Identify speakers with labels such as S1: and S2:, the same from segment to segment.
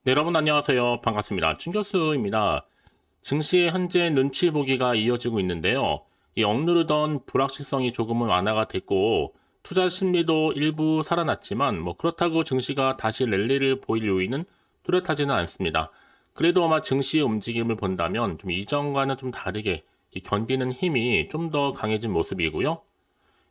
S1: 네, 여러분 안녕하세요. 반갑습니다. 충교수입니다. 증시의 현재 눈치 보기가 이어지고 있는데요. 이 억누르던 불확실성이 조금은 완화가 됐고 투자 심리도 일부 살아났지만 그렇다고 증시가 다시 랠리를 보일 요인은 뚜렷하지는 않습니다. 그래도 아마 증시의 움직임을 본다면 좀 이전과는 좀 다르게 이 견디는 힘이 좀 더 강해진 모습이고요.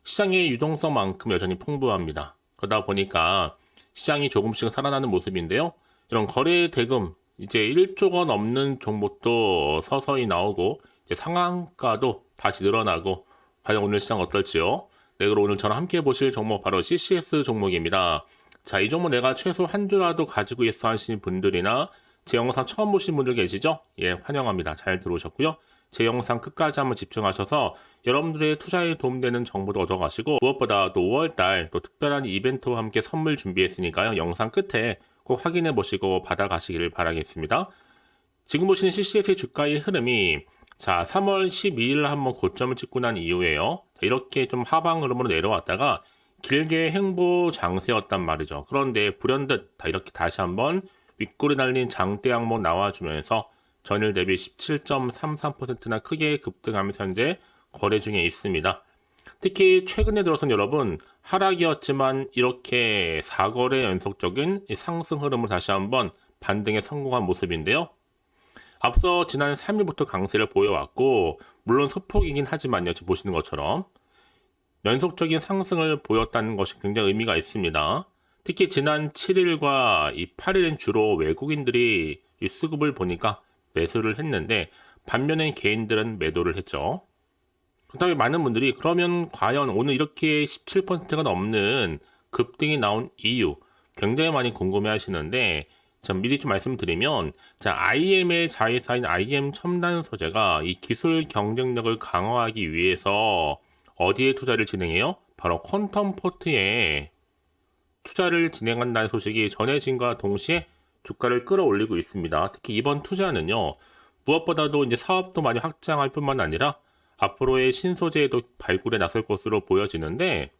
S1: 시장의 유동성만큼 여전히 풍부합니다. 그러다 보니까 시장이 조금씩 살아나는 모습인데요. 이런 거래 대금 이제 1조 원 넘는 종목도 서서히 나오고 이제 상한가도 다시 늘어나고 과연 오늘 시장 어떨지요? 네, 그럼 오늘 저랑 함께 보실 종목 바로 CCS 종목입니다. 자, 이 종목 내가 최소 한 주라도 가지고 있어 하시는 분들이나 제 영상 처음 보신 분들 계시죠? 예, 환영합니다. 잘 들어오셨고요. 제 영상 끝까지 한번 집중하셔서 여러분들의 투자에 도움되는 정보도 얻어가시고 무엇보다 또 5월달 또 특별한 이벤트와 함께 선물 준비했으니까요. 영상 끝에 꼭 확인해 보시고 받아가시기를 바라겠습니다. 지금 보시는 CCS의 주가의 흐름이 자 3월 12일 한번 고점을 찍고 난 이후에요. 이렇게 좀 하방 흐름으로 내려왔다가 길게 횡보 장세였단 말이죠. 그런데 불현듯 이렇게 다시 한번 윗골이 날린 장대 항목 나와주면서 전일 대비 17.33%나 크게 급등하면서 현재 거래 중에 있습니다. 특히 최근에 들어선 여러분 하락이었지만 이렇게 4거래 연속적인 상승 흐름을 다시 한번 반등에 성공한 모습인데요. 앞서 지난 3일부터 강세를 보여왔고 물론 소폭이긴 하지만요. 지금 보시는 것처럼 연속적인 상승을 보였다는 것이 굉장히 의미가 있습니다. 특히 지난 7일과 이 8일은 주로 외국인들이 이 수급을 보니까 매수를 했는데 반면에 개인들은 매도를 했죠. 그다음에 많은 분들이 그러면 과연 오늘 이렇게 17%가 넘는 급등이 나온 이유 굉장히 많이 궁금해 하시는데 전 미리 좀 말씀드리면 자, IM의 자회사인 IM 첨단 소재가 이 기술 경쟁력을 강화하기 위해서 어디에 투자를 진행해요? 바로 퀀텀 포트에 투자를 진행한다는 소식이 전해진과 동시에 주가를 끌어올리고 있습니다. 특히 이번 투자는요, 무엇보다도 이제 사업도 많이 확장할 뿐만 아니라 앞으로의 신소재도 발굴에 나설 것으로 보여지는데,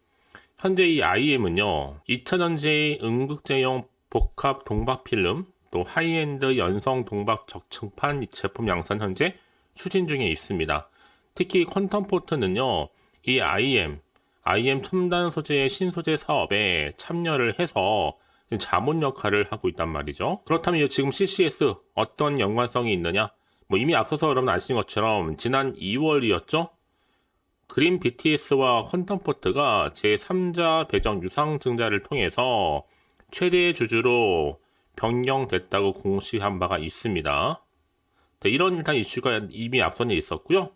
S1: 현재 이 IM은요, 2차전지 응급제용 복합 동박 필름, 또 하이엔드 연성 동박 적층판 제품 양산 현재 추진 중에 있습니다. 특히 퀀텀 포트는요, 이 IM 첨단 소재의 신소재 사업에 참여를 해서 자문 역할을 하고 있단 말이죠. 그렇다면 지금 CCS 어떤 연관성이 있느냐? 이미 앞서서 여러분 아시는 것처럼 지난 2월이었죠? 그린 BTS와 퀀텀포트가 제3자 배정 유상증자를 통해서 최대 주주로 변경됐다고 공시한 바가 있습니다. 네, 이런 일단 이슈가 이미 앞선에 있었고요.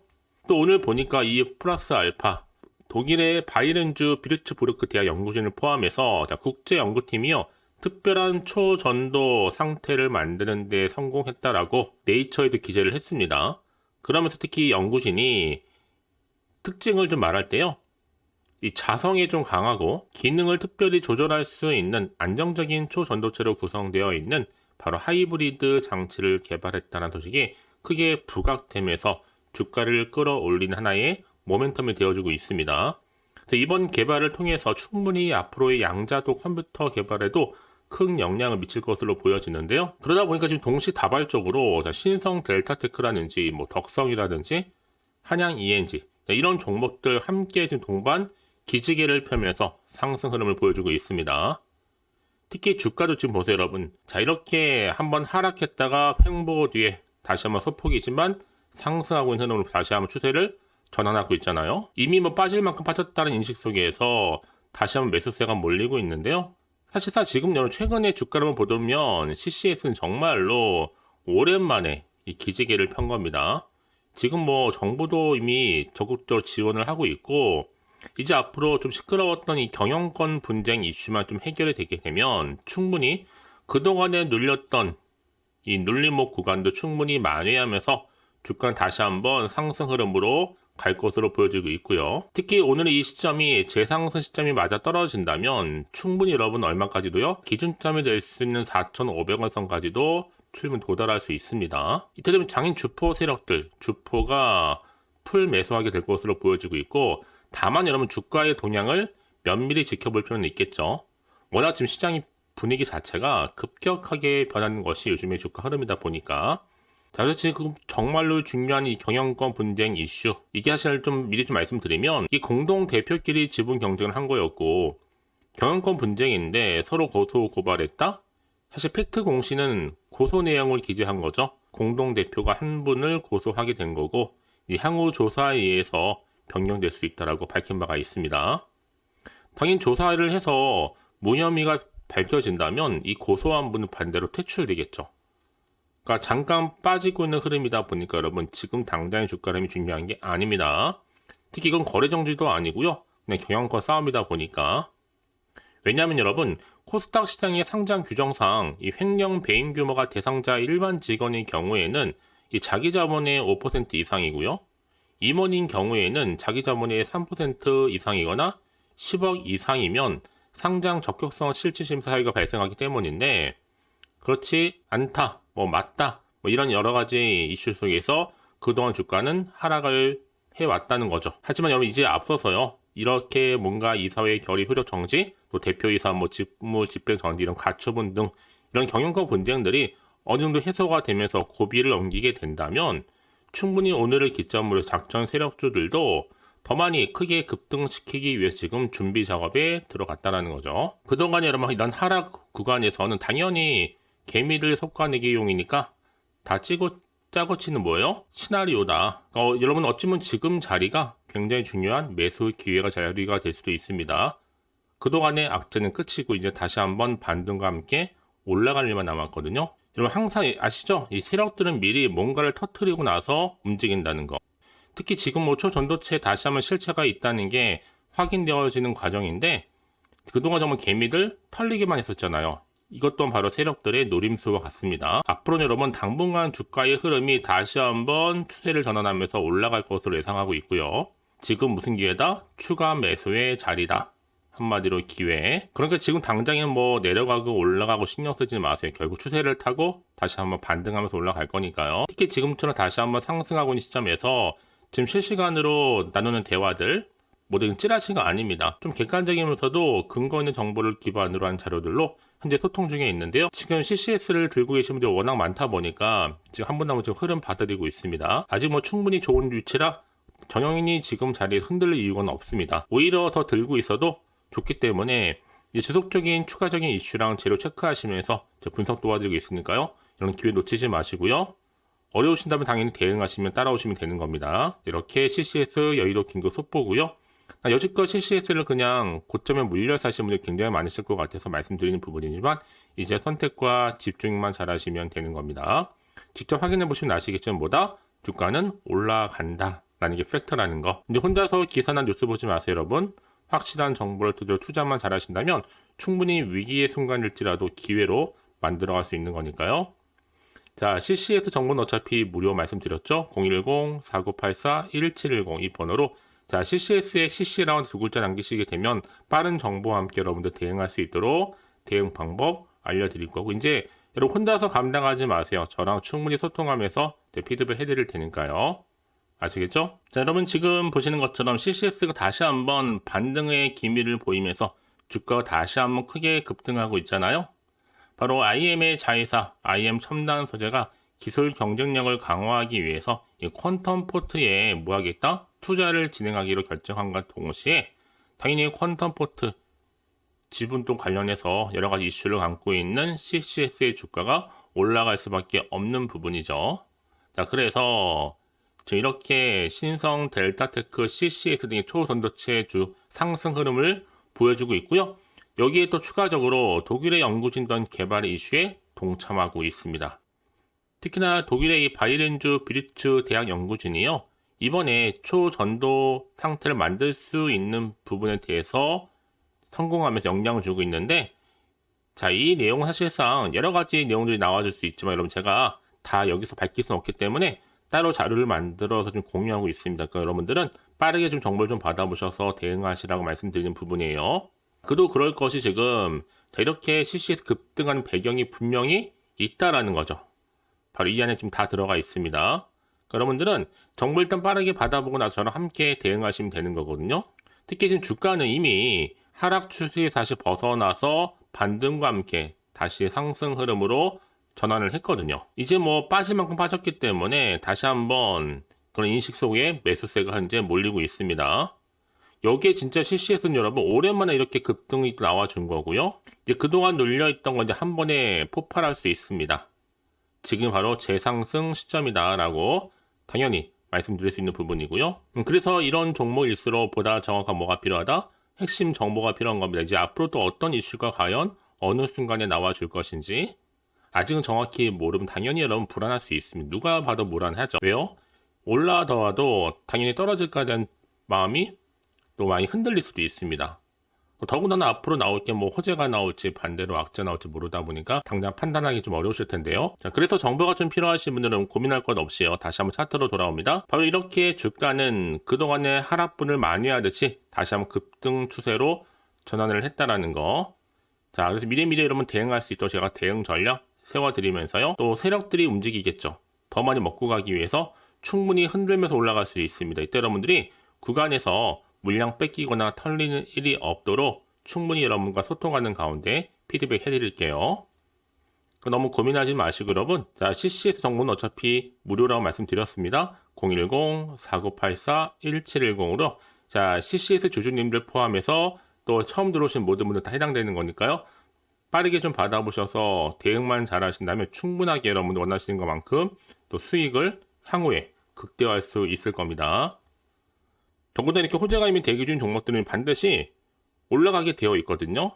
S1: 또 오늘 보니까 이 플러스 알파 독일의 바이렌주 비르츠부르크 대학 연구진을 포함해서 국제 연구팀이요. 특별한 초전도 상태를 만드는 데 성공했다라고 네이처에도 기재를 했습니다. 그러면서 특히 연구진이 특징을 좀 말할 때요. 이 자성이 좀 강하고 기능을 특별히 조절할 수 있는 안정적인 초전도체로 구성되어 있는 바로 하이브리드 장치를 개발했다는 소식이 크게 부각되면서 주가를 끌어올린 하나의 모멘텀이 되어주고 있습니다. 이번 개발을 통해서 충분히 앞으로의 양자도 컴퓨터 개발에도 큰 영향을 미칠 것으로 보여지는데요. 그러다 보니까 지금 동시다발적으로 신성 델타테크라든지 덕성이라든지 한양 ENG 이런 종목들 함께 지금 동반 기지개를 펴면서 상승 흐름을 보여주고 있습니다. 특히 주가도 지금 보세요, 여러분. 자, 이렇게 한번 하락했다가 횡보 뒤에 다시 한번 소폭이지만 상승하고 있는 흐름으로 다시 한번 추세를 전환하고 있잖아요. 이미 빠질 만큼 빠졌다는 인식 속에서 다시 한번 매수세가 몰리고 있는데요. 사실상 지금 여러분 최근에 주가를 보면 CCS는 정말로 오랜만에 이 기지개를 편 겁니다. 지금 정부도 이미 적극적으로 지원을 하고 있고 이제 앞으로 좀 시끄러웠던 이 경영권 분쟁 이슈만 좀 해결이 되게 되면 충분히 그동안에 눌렸던 이 눌림목 구간도 충분히 만회하면서 주가는 다시 한번 상승 흐름으로 갈 것으로 보여지고 있고요. 특히 오늘 이 시점이 재상승 시점이 맞아 떨어진다면 충분히 여러분 얼마까지도요? 기준점이 될 수 있는 4,500원 선까지도 충분히 도달할 수 있습니다. 이때 되면 장인 주포 세력들, 주포가 풀 매수하게 될 것으로 보여지고 있고 다만 여러분 주가의 동향을 면밀히 지켜볼 필요는 있겠죠. 워낙 지금 시장이 분위기 자체가 급격하게 변하는 것이 요즘의 주가 흐름이다 보니까 자, 그래서 지금 정말로 중요한 이 경영권 분쟁 이슈 이게 사실 좀 미리 좀 말씀드리면 이 공동 대표끼리 지분 경쟁을 한 거였고 경영권 분쟁인데 서로 고소 고발했다? 사실 팩트 공시는 고소 내용을 기재한 거죠. 공동 대표가 한 분을 고소하게 된 거고 이 향후 조사에 의해서 변경될 수 있다라고 밝힌 바가 있습니다. 당연히 조사를 해서 무혐의가 밝혀진다면 이 고소한 분은 반대로 퇴출되겠죠. 그러니까 잠깐 빠지고 있는 흐름이다 보니까 여러분 지금 당장의 주가 흐름이 중요한 게 아닙니다. 특히 이건 거래 정지도 아니고요. 그냥 경영권 싸움이다 보니까. 왜냐하면 여러분 코스닥 시장의 상장 규정상 이 횡령 배임 규모가 대상자 일반 직원의 경우에는 이 자기 자본의 5% 이상이고요. 임원인 경우에는 자기 자본의 3% 이상이거나 10억 이상이면 상장 적격성 실질심사 사유가 발생하기 때문인데 그렇지 않다, 맞다, 이런 여러 가지 이슈 속에서 그동안 주가는 하락을 해왔다는 거죠. 하지만 여러분 이제 앞서서요. 이렇게 뭔가 이사회 결의 효력 정지, 또 대표이사 직무 집행 정지 이런 가처분 등 이런 경영권 분쟁들이 어느 정도 해소가 되면서 고비를 넘기게 된다면 충분히 오늘을 기점으로 작전 세력주들도 더 많이 크게 급등시키기 위해서 지금 준비 작업에 들어갔다라는 거죠. 그동안 여러분 이런 하락 구간에서는 당연히 개미들 솎아내기용이니까 다 짜고 치는 뭐예요? 시나리오다. 여러분 어찌보면 지금 자리가 굉장히 중요한 매수 기회가 자리가 될 수도 있습니다. 그동안의 악재는 끝이고 이제 다시 한번 반등과 함께 올라갈 일만 남았거든요. 여러분 항상 아시죠? 이 세력들은 미리 뭔가를 터뜨리고 나서 움직인다는 거. 특히 지금 초전도체에 다시 한번 실체가 있다는 게 확인되어지는 과정인데 그동안 정말 개미들 털리기만 했었잖아요. 이것 또한 바로 세력들의 노림수와 같습니다. 앞으로는 여러분 당분간 주가의 흐름이 다시 한번 추세를 전환하면서 올라갈 것으로 예상하고 있고요. 지금 무슨 기회다? 추가 매수의 자리다. 한마디로 기회. 그러니까 지금 당장은 내려가고 올라가고 신경 쓰지 마세요. 결국 추세를 타고 다시 한번 반등하면서 올라갈 거니까요. 특히 지금처럼 다시 한번 상승하고 있는 시점에서 지금 실시간으로 나누는 대화들 모든 찌라시가 아닙니다. 좀 객관적이면서도 근거 있는 정보를 기반으로 한 자료들로 현재 소통 중에 있는데요. 지금 CCS를 들고 계신 분들이 워낙 많다 보니까 지금 한 분 한 분 지금 흐름 받아들이고 있습니다. 아직 충분히 좋은 위치라 정영인이 지금 자리에 흔들릴 이유는 없습니다. 오히려 더 들고 있어도 좋기 때문에 지속적인 추가적인 이슈랑 재료 체크하시면서 분석 도와드리고 있으니까요. 이런 기회 놓치지 마시고요. 어려우신다면 당연히 대응하시면 따라오시면 되는 겁니다. 이렇게 CCS 여의도 긴급 속보고요. 여지껏 CCS를 그냥 고점에 물려 사신 분들이 굉장히 많으실 것 같아서 말씀드리는 부분이지만 이제 선택과 집중만 잘하시면 되는 겁니다. 직접 확인해 보시면 아시겠지만 주가는 올라간다 라는 게 팩트라는 거. 근데 혼자서 기사나 뉴스 보지 마세요 여러분. 확실한 정보를 토대로 투자만 잘하신다면 충분히 위기의 순간일지라도 기회로 만들어갈 수 있는 거니까요. 자, CCS 정보는 어차피 무료 말씀드렸죠. 010-4984-1710 이 번호로 자, CCS에 CC라고 두 글자 남기시게 되면 빠른 정보와 함께 여러분들 대응할 수 있도록 대응 방법 알려드릴 거고 이제 여러분 혼자서 감당하지 마세요. 저랑 충분히 소통하면서 피드백 해드릴 테니까요. 아시겠죠? 자, 여러분 지금 보시는 것처럼 CCS가 다시 한번 반등의 기미를 보이면서 주가가 다시 한번 크게 급등하고 있잖아요. 바로 IM의 자회사, IM 첨단 소재가 기술 경쟁력을 강화하기 위해서 이 퀀텀 포트에 뭐하겠다? 투자를 진행하기로 결정한과 동시에 당연히 퀀텀 포트 지분도 관련해서 여러 가지 이슈를 안고 있는 CCS의 주가가 올라갈 수밖에 없는 부분이죠. 자, 그래서 이렇게 신성, 델타테크, CCS 등의 초전도체주 상승 흐름을 보여주고 있고요. 여기에 또 추가적으로 독일의 연구진단 개발 이슈에 동참하고 있습니다. 특히나 독일의 이 바이렌주 비리츠 대학 연구진이요. 이번에 초전도 상태를 만들 수 있는 부분에 대해서 성공하면서 영향을 주고 있는데 자, 이 내용은 사실상 여러 가지 내용들이 나와줄 수 있지만 여러분 제가 다 여기서 밝힐 수는 없기 때문에 따로 자료를 만들어서 좀 공유하고 있습니다. 그러니까 여러분들은 빠르게 좀 정보를 좀 받아보셔서 대응하시라고 말씀드리는 부분이에요. 그도 그럴 것이 지금 이렇게 CCS 급등하는 배경이 분명히 있다라는 거죠. 바로 이 안에 지금 다 들어가 있습니다. 그러니까 여러분들은 정보 일단 빠르게 받아보고 나서 저랑 함께 대응하시면 되는 거거든요. 특히 지금 주가는 이미 하락 추세에 다시 벗어나서 반등과 함께 다시 상승 흐름으로 전환을 했거든요. 이제 뭐 빠질 만큼 빠졌기 때문에 다시 한번 그런 인식 속에 매수세가 현재 몰리고 있습니다. 여기에 진짜 CCS는 여러분 오랜만에 이렇게 급등이 나와준 거고요. 이제 그동안 눌려있던 건 이제 한 번에 폭발할 수 있습니다. 지금 바로 재상승 시점이다라고 당연히 말씀드릴 수 있는 부분이고요. 그래서 이런 종목일수록 보다 정확한 뭐가 필요하다? 핵심 정보가 필요한 겁니다. 이제 앞으로 또 어떤 이슈가 과연 어느 순간에 나와줄 것인지 아직은 정확히 모르면 당연히 여러분 불안할 수 있습니다. 누가 봐도 불안하죠. 왜요? 올라더라도 당연히 떨어질까 대한 마음이 또 많이 흔들릴 수도 있습니다. 더군다나 앞으로 나올 게 뭐 호재가 나올지 반대로 악재 나올지 모르다 보니까 당장 판단하기 좀 어려우실 텐데요. 자, 그래서 정보가 좀 필요하신 분들은 고민할 것 없이요. 다시 한번 차트로 돌아옵니다. 바로 이렇게 주가는 그동안의 하락분을 많이 하듯이 다시 한번 급등 추세로 전환을 했다라는 거. 자, 그래서 미래미래 여러분 대응할 수 있도록 제가 대응 전략 세워드리면서요. 또 세력들이 움직이겠죠. 더 많이 먹고 가기 위해서 충분히 흔들면서 올라갈 수 있습니다. 이때 여러분들이 구간에서 물량 뺏기거나 털리는 일이 없도록 충분히 여러분과 소통하는 가운데 피드백 해드릴게요. 너무 고민하지 마시고 여러분, 자, CCS 정보는 어차피 무료라고 말씀드렸습니다. 010-4984-1710으로 자, CCS 주주님들 포함해서 또 처음 들어오신 모든 분들 다 해당되는 거니까요. 빠르게 좀 받아보셔서 대응만 잘 하신다면 충분하게 여러분들 원하시는 것만큼 또 수익을 향후에 극대화할 수 있을 겁니다. 더군다나 이렇게 호재가 있는 대기 중 종목들은 반드시 올라가게 되어 있거든요.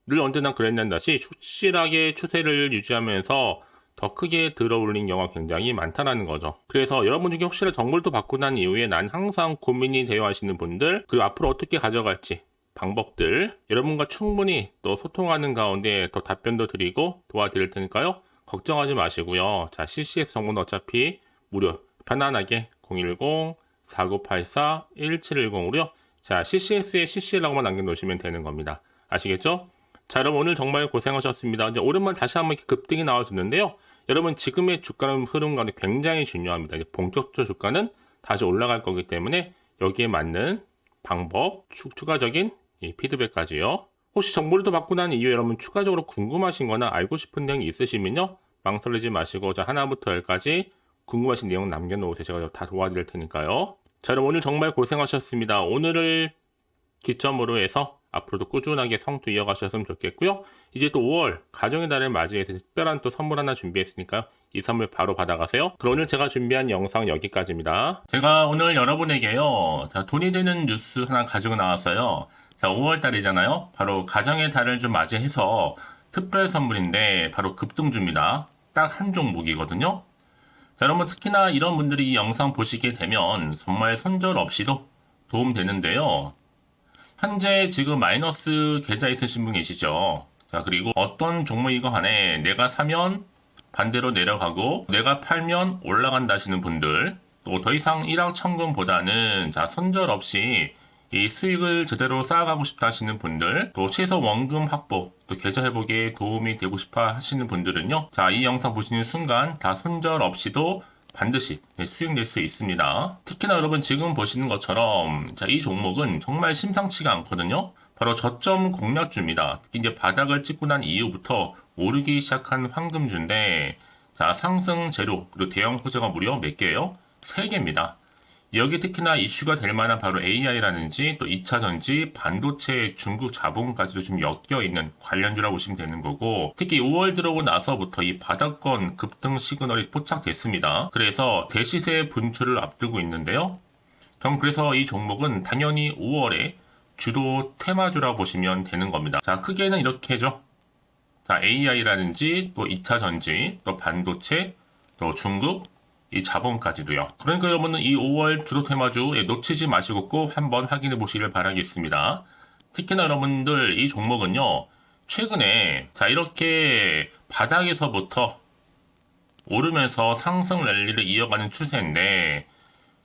S1: 늘 언제나 그랬는 듯이 확실하게 추세를 유지하면서 더 크게 들어올린 경우가 굉장히 많다는 거죠. 그래서 여러분 중에 혹시나 정보를 또 받고 난 이후에 난 항상 고민이 되어 하시는 분들, 그리고 앞으로 어떻게 가져갈지 방법들 여러분과 충분히 또 소통하는 가운데 더 답변도 드리고 도와드릴 테니까요. 걱정하지 마시고요. 자, CCS 정보는 어차피 무료 편안하게 010-4984-1710으로요. 자, CCS에 CC라고만 남겨놓으시면 되는 겁니다. 아시겠죠? 자, 여러분 오늘 정말 고생하셨습니다. 이제 오랜만에 다시 한번 이렇게 급등이 나와줬는데요. 여러분 지금의 주가는 흐름 가운데 굉장히 중요합니다. 이제 본격적으로 주가는 다시 올라갈 거기 때문에 여기에 맞는 방법, 추가적인 피드백까지요. 혹시 정보를 더 받고 난 이후에 여러분 추가적으로 궁금하신 거나 알고 싶은 내용이 있으시면요. 망설이지 마시고 자, 하나부터 열까지 궁금하신 내용 남겨놓으세요. 제가 다 도와드릴 테니까요. 자, 여러분 오늘 정말 고생하셨습니다. 오늘을 기점으로 해서 앞으로도 꾸준하게 성투 이어가셨으면 좋겠고요. 이제 또 5월 가정의 달을 맞이해서 특별한 또 선물 하나 준비했으니까요. 이 선물 바로 받아가세요. 그럼 오늘 제가 준비한 영상 여기까지입니다. 제가 오늘 여러분에게요. 자, 돈이 되는 뉴스 하나 가지고 나왔어요. 자, 5월 달이잖아요. 바로 가정의 달을 좀 맞이해서 특별 선물인데 바로 급등주입니다. 딱 한 종목이거든요. 자, 여러분 특히나 이런 분들이 이 영상 보시게 되면 정말 손절 없이도 도움되는데요. 현재 지금 마이너스 계좌 있으신 분 계시죠? 자, 그리고 어떤 종목이건 간에 내가 사면 반대로 내려가고 내가 팔면 올라간다 하시는 분들, 또 더 이상 일확천금보다는 자, 손절 없이 이 수익을 제대로 쌓아가고 싶다 하시는 분들, 또 최소 원금 확보, 또 계좌 회복에 도움이 되고 싶어 하시는 분들은요. 자, 이 영상 보시는 순간 다 손절 없이도 반드시 수익 낼 수 있습니다. 특히나 여러분 지금 보시는 것처럼 자, 이 종목은 정말 심상치가 않거든요. 바로 저점 공략주입니다. 특히 이제 바닥을 찍고 난 이후부터 오르기 시작한 황금주인데 자, 상승 재료 그리고 대형 호재가 무려 몇 개예요? 3개입니다. 여기 특히나 이슈가 될 만한 바로 AI라든지 또 2차전지, 반도체, 중국 자본까지도 좀 엮여있는 관련주라고 보시면 되는 거고 특히 5월 들어오고 나서부터 이 바닥권 급등 시그널이 포착됐습니다. 그래서 대시세 분출을 앞두고 있는데요. 그래서 이 종목은 당연히 5월에 주도 테마주라고 보시면 되는 겁니다. 자, 크게는 이렇게죠. 자, AI라든지 또 2차전지, 또 반도체, 또 중국, 이 자본까지도요. 그러니까 여러분은 이 5월 주도 테마주 놓치지 마시고 꼭 한번 확인해 보시길 바라겠습니다. 특히나 여러분들 이 종목은요. 최근에 자, 이렇게 바닥에서부터 오르면서 상승 랠리를 이어가는 추세인데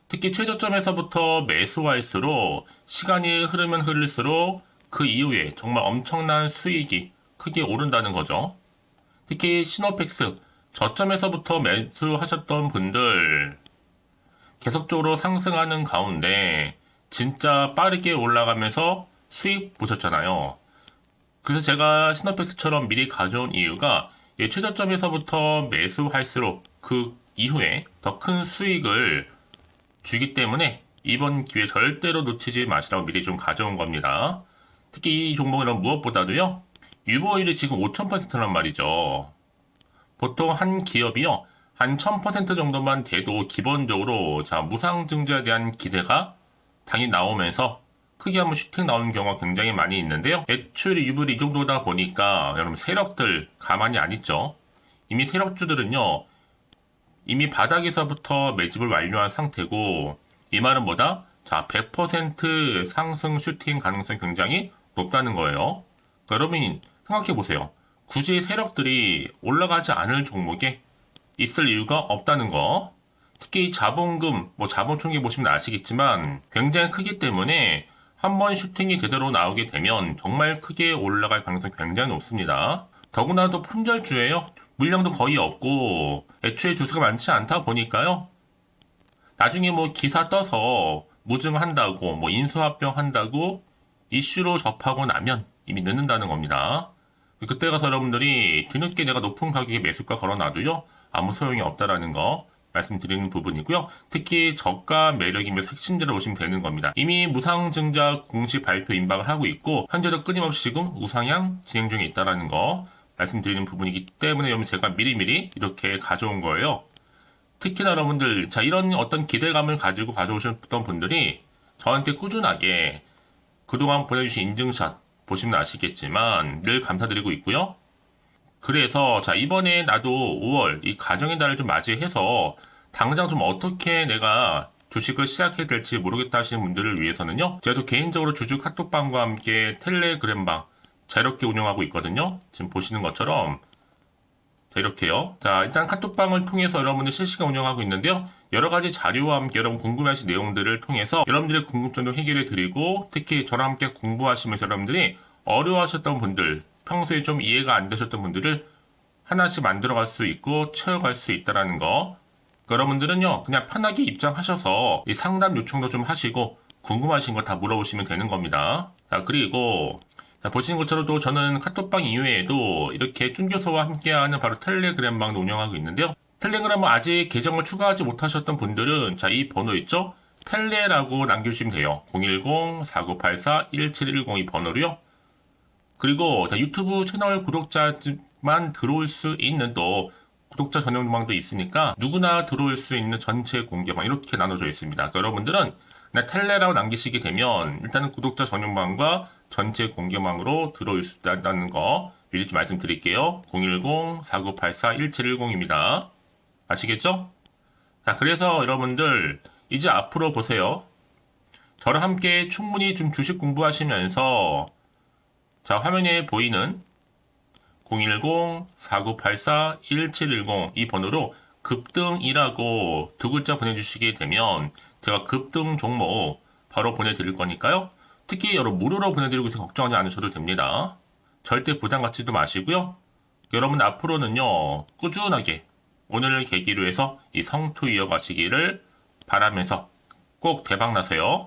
S1: 특히 최저점에서부터 매수할수록 시간이 흐르면 흐를수록 그 이후에 정말 엄청난 수익이 크게 오른다는 거죠. 특히 시노펙스 저점에서부터 매수하셨던 분들 계속적으로 상승하는 가운데 진짜 빠르게 올라가면서 수익 보셨잖아요. 그래서 제가 시너팩스처럼 미리 가져온 이유가 최저점에서부터 매수할수록 그 이후에 더 큰 수익을 주기 때문에 이번 기회 절대로 놓치지 마시라고 미리 좀 가져온 겁니다. 특히 이 종목은 무엇보다도요, 유보율이 지금 5000%란 말이죠. 보통 한 기업이요, 한 1000% 정도만 돼도 기본적으로 무상증자에 대한 기대가 당연히 나오면서 크게 한번 슈팅 나오는 경우가 굉장히 많이 있는데요. 매출이 유불이 이 정도다 보니까 여러분 세력들 가만히 안 있죠. 이미 세력주들은요, 이미 바닥에서부터 매집을 완료한 상태고, 이 말은 뭐다? 100% 상승 슈팅 가능성이 굉장히 높다는 거예요. 그러니까 여러분 생각해 보세요. 굳이 세력들이 올라가지 않을 종목에 있을 이유가 없다는 거. 특히 자본금, 자본 총계 보시면 아시겠지만 굉장히 크기 때문에 한번 슈팅이 제대로 나오게 되면 정말 크게 올라갈 가능성이 굉장히 높습니다. 더구나도 품절주예요. 물량도 거의 없고 애초에 주수가 많지 않다 보니까요. 나중에 기사 떠서 무증한다고 인수합병 한다고 이슈로 접하고 나면 이미 늦는다는 겁니다. 그때 가서 여러분들이 뒤늦게 내가 높은 가격에 매수가 걸어놔도요, 아무 소용이 없다라는 거 말씀드리는 부분이고요. 특히 저가 매력이면서 핵심들을 보시면 되는 겁니다. 이미 무상증자 공시 발표 임박을 하고 있고 현재도 끊임없이 지금 우상향 진행 중에 있다라는 거 말씀드리는 부분이기 때문에 여러분 제가 미리미리 이렇게 가져온 거예요. 특히나 여러분들 이런 어떤 기대감을 가지고 가져오셨던 분들이 저한테 꾸준하게 그동안 보내주신 인증샷 보시면 아시겠지만 늘 감사드리고 있고요. 그래서 이번에 나도 5월 이 가정의 달을 좀 맞이해서 당장 좀 어떻게 내가 주식을 시작해야 될지 모르겠다 하시는 분들을 위해서는요, 제가 또 개인적으로 주주 카톡방과 함께 텔레그램방 자유롭게 운영하고 있거든요. 지금 보시는 것처럼 이렇게요. 일단 카톡방을 통해서 여러분들 실시간 운영하고 있는데요. 여러 가지 자료와 함께 여러분 궁금해하신 내용들을 통해서 여러분들의 궁금증도 해결해 드리고, 특히 저랑 함께 공부하시면서 여러분들이 어려워하셨던 분들, 평소에 좀 이해가 안 되셨던 분들을 하나씩 만들어갈 수 있고 채워갈 수 있다는 거. 여러분들은요, 그냥 편하게 입장하셔서 이 상담 요청도 좀 하시고 궁금하신 거 다 물어보시면 되는 겁니다. 그리고 보시는 것처럼 또 저는 카톡방 이외에도 이렇게 쭌교서와 함께하는 바로 텔레그램방도 운영하고 있는데요. 텔레그램은 아직 계정을 추가하지 못하셨던 분들은 이 번호 있죠? 텔레라고 남겨주시면 돼요. 010-4984-1710 이 번호로요. 그리고 유튜브 채널 구독자만 들어올 수 있는 또 구독자 전용방도 있으니까 누구나 들어올 수 있는 전체 공개방 이렇게 나눠져 있습니다. 그러니까 여러분들은 그냥 텔레라고 남기시게 되면 일단은 구독자 전용방과 전체 공개방으로 들어올 수 있다는 거 미리 좀 말씀드릴게요. 010-4984-1710입니다. 아시겠죠? 그래서 여러분들 이제 앞으로 보세요. 저랑 함께 충분히 좀 주식 공부하시면서 화면에 보이는 010-4984-1710 이 번호로 급등이라고 두 글자 보내주시게 되면 제가 급등 종목 바로 보내드릴 거니까요. 특히 여러분 무료로 보내드리고 있어서 걱정하지 않으셔도 됩니다. 절대 부담 갖지도 마시고요. 여러분 앞으로는요, 꾸준하게 오늘을 계기로 해서 이 성투 이어가시기를 바라면서 꼭 대박 나세요.